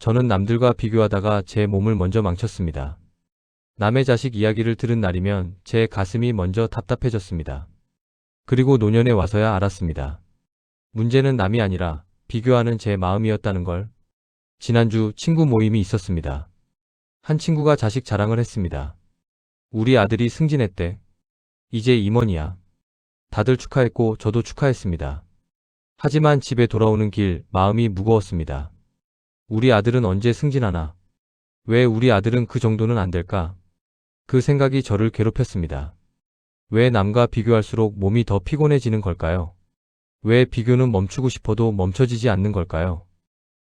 저는 남들과 비교하다가 제 몸을 먼저 망쳤습니다. 남의 자식 이야기를 들은 날이면 제 가슴이 먼저 답답해졌습니다. 그리고 노년에 와서야 알았습니다. 문제는 남이 아니라 비교하는 제 마음이었다는 걸. 지난주 친구 모임이 있었습니다. 한 친구가 자식 자랑을 했습니다. 우리 아들이 승진했대. 이제 임원이야. 다들 축하했고 저도 축하했습니다. 하지만 집에 돌아오는 길 마음이 무거웠습니다. 우리 아들은 언제 승진하나? 왜 우리 아들은 그 정도는 안 될까? 그 생각이 저를 괴롭혔습니다. 왜 남과 비교할수록 몸이 더 피곤해지는 걸까요? 왜 비교는 멈추고 싶어도 멈춰지지 않는 걸까요?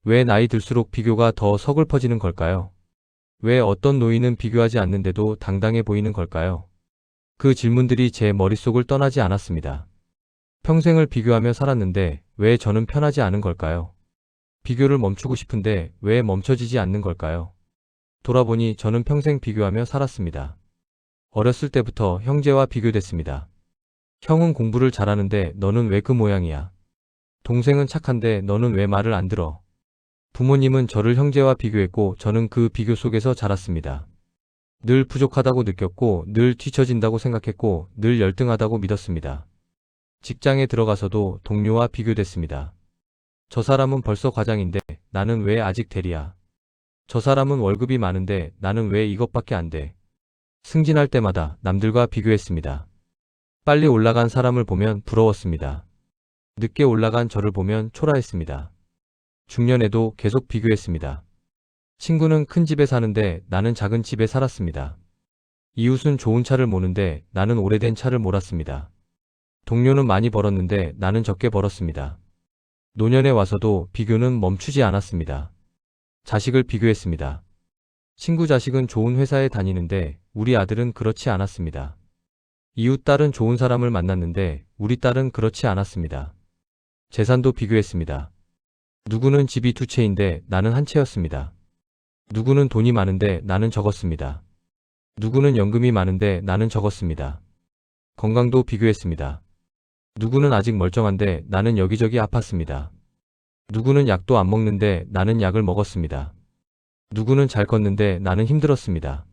왜 나이 들수록 비교가 더 서글퍼지는 걸까요? 왜 어떤 노인은 비교하지 않는데도 당당해 보이는 걸까요? 그 질문들이 제 머릿속을 떠나지 않았습니다. 평생을 비교하며 살았는데 왜 저는 편하지 않은 걸까요? 비교를 멈추고 싶은데 왜 멈춰지지 않는 걸까요? 돌아보니 저는 평생 비교하며 살았습니다. 어렸을 때부터 형제와 비교됐습니다. 형은 공부를 잘하는데 너는 왜 그 모양이야? 동생은 착한데 너는 왜 말을 안 들어? 부모님은 저를 형제와 비교했고 저는 그 비교 속에서 자랐습니다. 늘 부족하다고 느꼈고 늘 뒤처진다고 생각했고 늘 열등하다고 믿었습니다. 직장에 들어가서도 동료와 비교됐습니다. 저 사람은 벌써 과장인데 나는 왜 아직 대리야? 저 사람은 월급이 많은데 나는 왜 이것밖에 안 돼? 승진할 때마다 남들과 비교했습니다. 빨리 올라간 사람을 보면 부러웠습니다. 늦게 올라간 저를 보면 초라했습니다. 중년에도 계속 비교했습니다. 친구는 큰 집에 사는데 나는 작은 집에 살았습니다. 이웃은 좋은 차를 모는데 나는 오래된 차를 몰았습니다. 동료는 많이 벌었는데 나는 적게 벌었습니다. 노년에 와서도 비교는 멈추지 않았습니다. 자식을 비교했습니다. 친구 자식은 좋은 회사에 다니는데 우리 아들은 그렇지 않았습니다. 이웃 딸은 좋은 사람을 만났는데 우리 딸은 그렇지 않았습니다. 재산도 비교했습니다. 누구는 집이 2채인데 나는 1채였습니다. 누구는 돈이 많은데 나는 적었습니다. 누구는 연금이 많은데 나는 적었습니다. 건강도 비교했습니다. 누구는 아직 멀쩡한데 나는 여기저기 아팠습니다. 누구는 약도 안 먹는데 나는 약을 먹었습니다. 누구는 잘 컸는데 나는 힘들었습니다.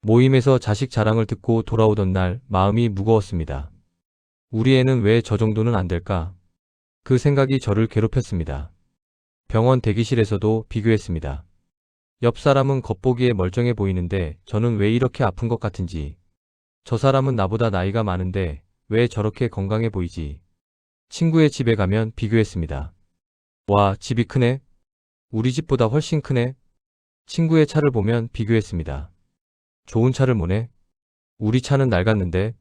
모임에서 자식 자랑을 듣고 돌아오던 날 마음이 무거웠습니다. 우리 애는 왜 저 정도는 안 될까? 그 생각이 저를 괴롭혔습니다. 병원 대기실에서도 비교했습니다. 옆 사람은 겉보기에 멀쩡해 보이는데 저는 왜 이렇게 아픈 것 같은지. 저 사람은 나보다 나이가 많은데 왜 저렇게 건강해 보이지? 친구의 집에 가면 비교했습니다. 와, 집이 크네? 우리 집보다 훨씬 크네? 친구의 차를 보면 비교했습니다. 좋은 차를 모네? 우리 차는 낡았는데?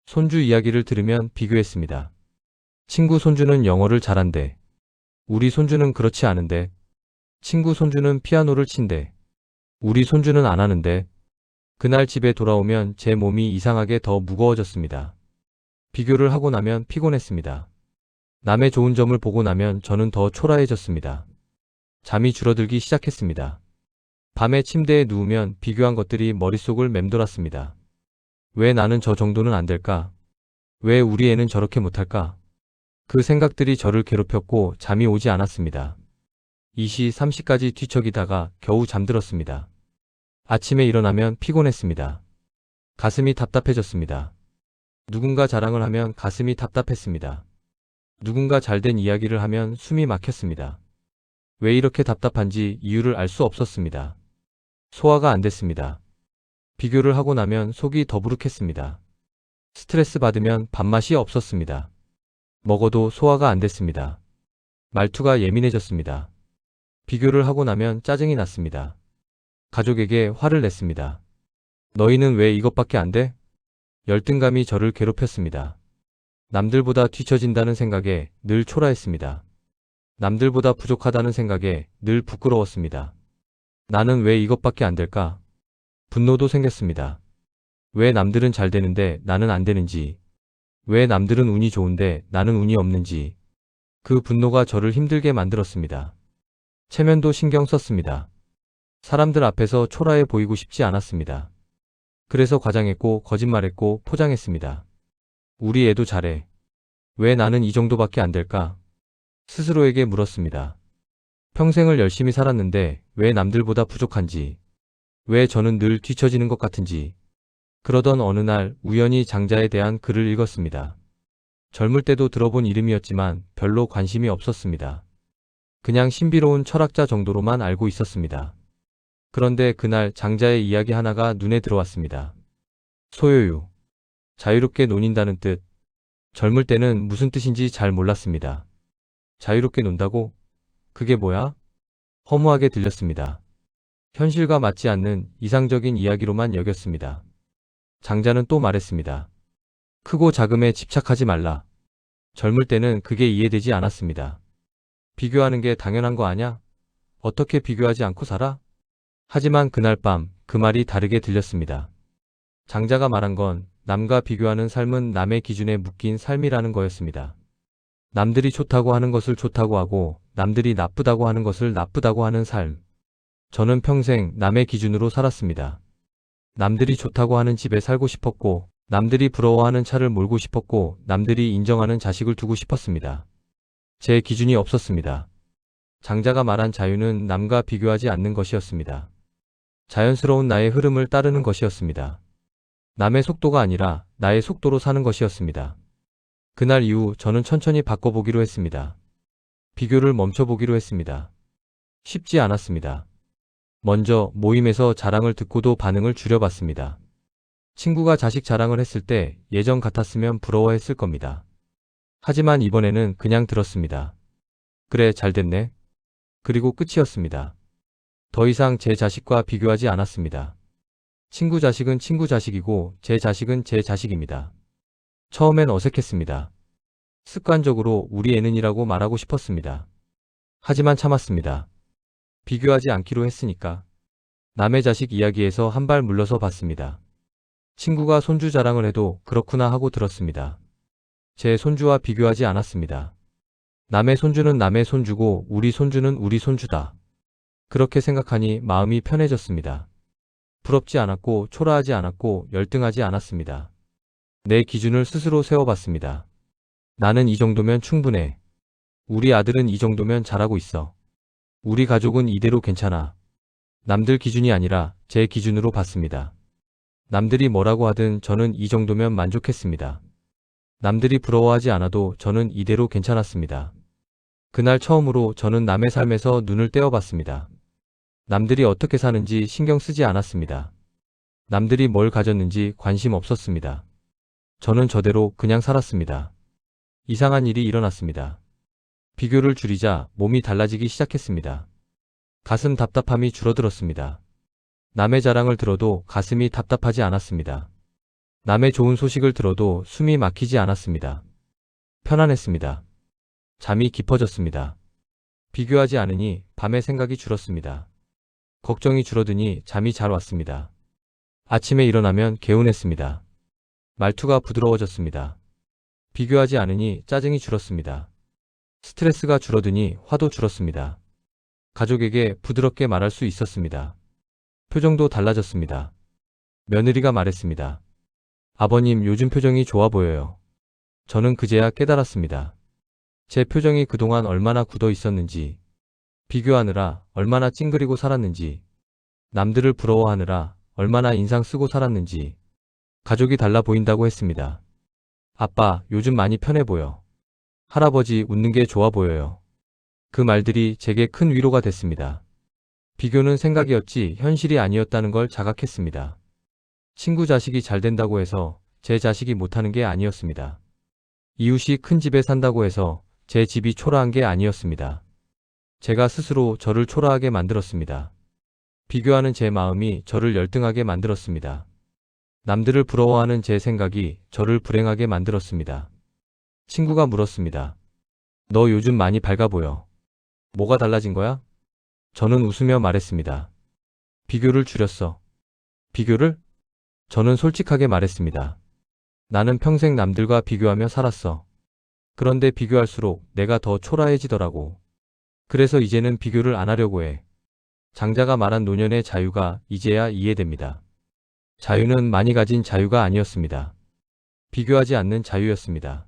손주 이야기를 들으면 비교했습니다. 친구 손주는 영어를 잘한대. 우리 손주는 그렇지 않은데. 친구 손주는 피아노를 친대. 우리 손주는 안 하는데. 그날 집에 돌아오면 제 몸이 이상하게 더 무거워졌습니다. 비교를 하고 나면 피곤했습니다. 남의 좋은 점을 보고 나면 저는 더 초라해졌습니다. 잠이 줄어들기 시작했습니다. 밤에 침대에 누우면 비교한 것들이 머릿속을 맴돌았습니다. 왜 나는 저 정도는 안 될까? 왜 우리 애는 저렇게 못할까? 그 생각들이 저를 괴롭혔고 잠이 오지 않았습니다. 2시, 3시까지 뒤척이다가 겨우 잠들었습니다. 아침에 일어나면 피곤했습니다. 가슴이 답답해졌습니다. 누군가 자랑을 하면 가슴이 답답했습니다. 누군가 잘된 이야기를 하면 숨이 막혔습니다. 왜 이렇게 답답한지 이유를 알 수 없었습니다. 소화가 안 됐습니다. 비교를 하고 나면 속이 더부룩했습니다. 스트레스 받으면 밥맛이 없었습니다. 먹어도 소화가 안 됐습니다. 말투가 예민해졌습니다. 비교를 하고 나면 짜증이 났습니다. 가족에게 화를 냈습니다. 너희는 왜 이것밖에 안 돼? 열등감이 저를 괴롭혔습니다. 남들보다 뒤처진다는 생각에 늘 초라했습니다. 남들보다 부족하다는 생각에 늘 부끄러웠습니다. 나는 왜 이것밖에 안 될까? 분노도 생겼습니다. 왜 남들은 잘 되는데 나는 안 되는지, 왜 남들은 운이 좋은데 나는 운이 없는지, 그 분노가 저를 힘들게 만들었습니다. 체면도 신경 썼습니다. 사람들 앞에서 초라해 보이고 싶지 않았습니다. 그래서 과장했고 거짓말했고 포장했습니다. 우리 애도 잘해. 왜 나는 이 정도밖에 안 될까? 스스로에게 물었습니다. 평생을 열심히 살았는데 왜 남들보다 부족한지, 왜 저는 늘 뒤처지는 것 같은지. 그러던 어느 날 우연히 장자에 대한 글을 읽었습니다. 젊을 때도 들어본 이름이었지만 별로 관심이 없었습니다. 그냥 신비로운 철학자 정도로만 알고 있었습니다. 그런데 그날 장자의 이야기 하나가 눈에 들어왔습니다. 소요유. 자유롭게 논인다는 뜻. 젊을 때는 무슨 뜻인지 잘 몰랐습니다. 자유롭게 논다고? 그게 뭐야? 허무하게 들렸습니다. 현실과 맞지 않는 이상적인 이야기로만 여겼습니다. 장자는 또 말했습니다. 크고 작음에 집착하지 말라. 젊을 때는 그게 이해되지 않았습니다. 비교하는 게 당연한 거 아냐? 어떻게 비교하지 않고 살아? 하지만 그날 밤 그 말이 다르게 들렸습니다. 장자가 말한 건 남과 비교하는 삶은 남의 기준에 묶인 삶이라는 거였습니다. 남들이 좋다고 하는 것을 좋다고 하고 남들이 나쁘다고 하는 것을 나쁘다고 하는 삶. 저는 평생 남의 기준으로 살았습니다. 남들이 좋다고 하는 집에 살고 싶었고, 남들이 부러워하는 차를 몰고 싶었고, 남들이 인정하는 자식을 두고 싶었습니다. 제 기준이 없었습니다. 장자가 말한 자유는 남과 비교하지 않는 것이었습니다. 자연스러운 나의 흐름을 따르는 것이었습니다. 남의 속도가 아니라 나의 속도로 사는 것이었습니다. 그날 이후 저는 천천히 바꿔보기로 했습니다. 비교를 멈춰보기로 했습니다. 쉽지 않았습니다. 먼저 모임에서 자랑을 듣고도 반응을 줄여봤습니다. 친구가 자식 자랑을 했을 때 예전 같았으면 부러워했을 겁니다. 하지만 이번에는 그냥 들었습니다. 그래, 잘 됐네. 그리고 끝이었습니다. 더 이상 제 자식과 비교하지 않았습니다. 친구 자식은 친구 자식이고 제 자식은 제 자식입니다. 처음엔 어색했습니다. 습관적으로 우리 애는이라고 말하고 싶었습니다. 하지만 참았습니다. 비교하지 않기로 했으니까. 남의 자식 이야기에서 한 발 물러서 봤습니다. 친구가 손주 자랑을 해도 그렇구나 하고 들었습니다. 제 손주와 비교하지 않았습니다. 남의 손주는 남의 손주고 우리 손주는 우리 손주다. 그렇게 생각하니 마음이 편해졌습니다. 부럽지 않았고 초라하지 않았고 열등하지 않았습니다. 내 기준을 스스로 세워봤습니다. 나는 이 정도면 충분해. 우리 아들은 이 정도면 잘하고 있어. 우리 가족은 이대로 괜찮아. 남들 기준이 아니라 제 기준으로 봤습니다. 남들이 뭐라고 하든 저는 이 정도면 만족했습니다. 남들이 부러워하지 않아도 저는 이대로 괜찮았습니다. 그날 처음으로 저는 남의 삶에서 눈을 떼어봤습니다. 남들이 어떻게 사는지 신경 쓰지 않았습니다. 남들이 뭘 가졌는지 관심 없었습니다. 저는 저대로 그냥 살았습니다. 이상한 일이 일어났습니다. 비교를 줄이자 몸이 달라지기 시작했습니다. 가슴 답답함이 줄어들었습니다. 남의 자랑을 들어도 가슴이 답답하지 않았습니다. 남의 좋은 소식을 들어도 숨이 막히지 않았습니다. 편안했습니다. 잠이 깊어졌습니다. 비교하지 않으니 밤에 생각이 줄었습니다. 걱정이 줄어드니 잠이 잘 왔습니다. 아침에 일어나면 개운했습니다. 말투가 부드러워졌습니다. 비교하지 않으니 짜증이 줄었습니다. 스트레스가 줄어드니 화도 줄었습니다. 가족에게 부드럽게 말할 수 있었습니다. 표정도 달라졌습니다. 며느리가 말했습니다. 아버님, 요즘 표정이 좋아 보여요. 저는 그제야 깨달았습니다. 제 표정이 그동안 얼마나 굳어 있었는지, 비교하느라 얼마나 찡그리고 살았는지, 남들을 부러워하느라 얼마나 인상 쓰고 살았는지. 가족이 달라 보인다고 했습니다. 아빠, 요즘 많이 편해 보여. 할아버지, 웃는 게 좋아 보여요. 그 말들이 제게 큰 위로가 됐습니다. 비교는 생각이었지 현실이 아니었다는 걸 자각했습니다. 친구 자식이 잘 된다고 해서 제 자식이 못하는 게 아니었습니다. 이웃이 큰 집에 산다고 해서 제 집이 초라한 게 아니었습니다. 제가 스스로 저를 초라하게 만들었습니다. 비교하는 제 마음이 저를 열등하게 만들었습니다. 남들을 부러워하는 제 생각이 저를 불행하게 만들었습니다. 친구가 물었습니다. 너 요즘 많이 밝아 보여. 뭐가 달라진 거야? 저는 웃으며 말했습니다. 비교를 줄였어. 비교를? 저는 솔직하게 말했습니다. 나는 평생 남들과 비교하며 살았어. 그런데 비교할수록 내가 더 초라해지더라고. 그래서 이제는 비교를 안 하려고 해. 장자가 말한 노년의 자유가 이제야 이해됩니다. 자유는 많이 가진 자유가 아니었습니다. 비교하지 않는 자유였습니다.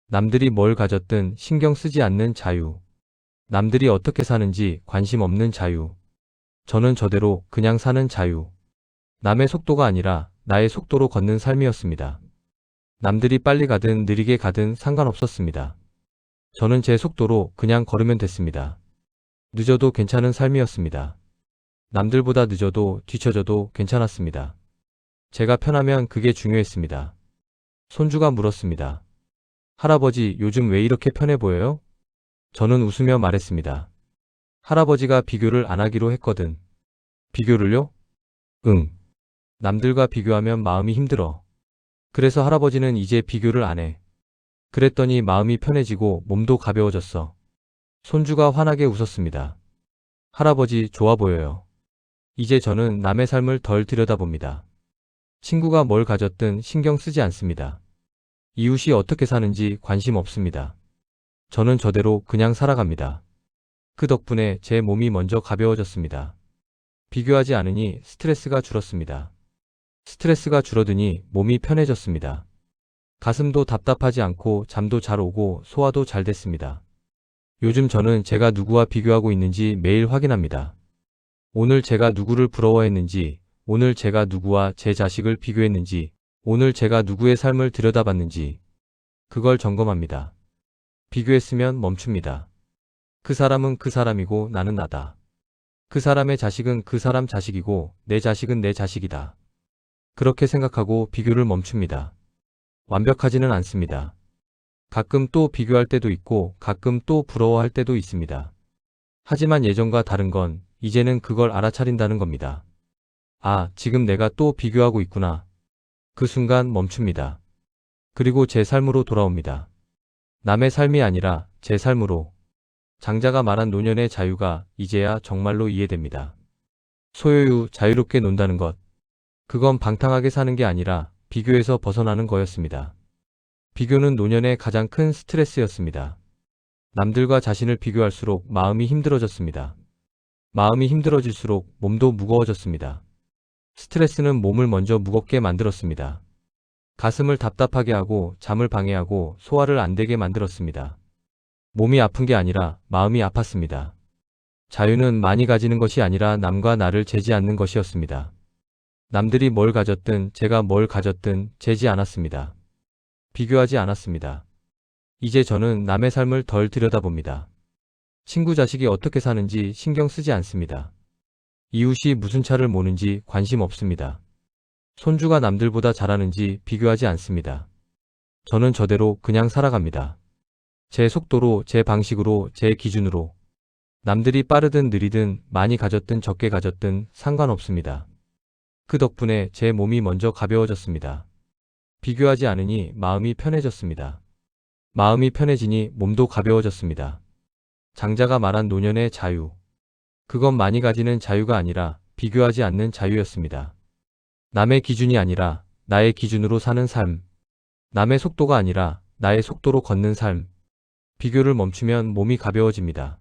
남들이 뭘 가졌든 신경 쓰지 않는 자유. 남들이 어떻게 사는지 관심 없는 자유. 저는 저대로 그냥 사는 자유. 남의 속도가 아니라 나의 속도로 걷는 삶이었습니다. 남들이 빨리 가든 느리게 가든 상관없었습니다. 저는 제 속도로 그냥 걸으면 됐습니다. 늦어도 괜찮은 삶이었습니다. 남들보다 늦어도 뒤처져도 괜찮았습니다. 제가 편하면 그게 중요했습니다. 손주가 물었습니다. 할아버지, 요즘 왜 이렇게 편해 보여요? 저는 웃으며 말했습니다. 할아버지가 비교를 안 하기로 했거든. 비교를요? 응. 남들과 비교하면 마음이 힘들어. 그래서 할아버지는 이제 비교를 안 해. 그랬더니 마음이 편해지고 몸도 가벼워졌어. 손주가 환하게 웃었습니다. 할아버지, 좋아 보여요. 이제 저는 남의 삶을 덜 들여다봅니다. 친구가 뭘 가졌든 신경 쓰지 않습니다. 이웃이 어떻게 사는지 관심 없습니다. 저는 저대로 그냥 살아갑니다. 그 덕분에 제 몸이 먼저 가벼워졌습니다. 비교하지 않으니 스트레스가 줄었습니다. 스트레스가 줄어드니 몸이 편해졌습니다. 가슴도 답답하지 않고 잠도 잘 오고 소화도 잘 됐습니다. 요즘 저는 제가 누구와 비교하고 있는지 매일 확인합니다. 오늘 제가 누구를 부러워했는지, 오늘 제가 누구와 제 자식을 비교했는지, 오늘 제가 누구의 삶을 들여다봤는지, 그걸 점검합니다. 비교했으면 멈춥니다. 그 사람은 그 사람이고 나는 나다. 그 사람의 자식은 그 사람 자식이고 내 자식은 내 자식이다. 그렇게 생각하고 비교를 멈춥니다. 완벽하지는 않습니다. 가끔 또 비교할 때도 있고 가끔 또 부러워할 때도 있습니다. 하지만 예전과 다른 건 이제는 그걸 알아차린다는 겁니다. 아, 지금 내가 또 비교하고 있구나. 그 순간 멈춥니다. 그리고 제 삶으로 돌아옵니다. 남의 삶이 아니라 제 삶으로. 장자가 말한 노년의 자유가 이제야 정말로 이해됩니다. 소유유, 자유롭게 논다는 것. 그건 방탕하게 사는 게 아니라 비교에서 벗어나는 거였습니다. 비교는 노년의 가장 큰 스트레스였습니다. 남들과 자신을 비교할수록 마음이 힘들어졌습니다. 마음이 힘들어질수록 몸도 무거워졌습니다. 스트레스는 몸을 먼저 무겁게 만들었습니다. 가슴을 답답하게 하고 잠을 방해하고 소화를 안 되게 만들었습니다. 몸이 아픈 게 아니라 마음이 아팠습니다. 자유는 많이 가지는 것이 아니라 남과 나를 재지 않는 것이었습니다. 남들이 뭘 가졌든 제가 뭘 가졌든 재지 않았습니다. 비교하지 않았습니다. 이제 저는 남의 삶을 덜 들여다봅니다. 친구 자식이 어떻게 사는지 신경 쓰지 않습니다. 이웃이 무슨 차를 모는지 관심 없습니다. 손주가 남들보다 잘하는지 비교하지 않습니다. 저는 저대로 그냥 살아갑니다. 제 속도로, 제 방식으로, 제 기준으로. 남들이 빠르든 느리든 많이 가졌든 적게 가졌든 상관없습니다. 그 덕분에 제 몸이 먼저 가벼워졌습니다. 비교하지 않으니 마음이 편해졌습니다. 마음이 편해지니 몸도 가벼워졌습니다. 장자가 말한 노년의 자유. 그건 많이 가지는 자유가 아니라 비교하지 않는 자유였습니다. 남의 기준이 아니라 나의 기준으로 사는 삶. 남의 속도가 아니라 나의 속도로 걷는 삶. 비교를 멈추면 몸이 가벼워집니다.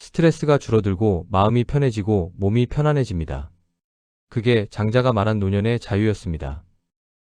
스트레스가 줄어들고 마음이 편해지고 몸이 편안해집니다. 그게 장자가 말한 노년의 자유였습니다.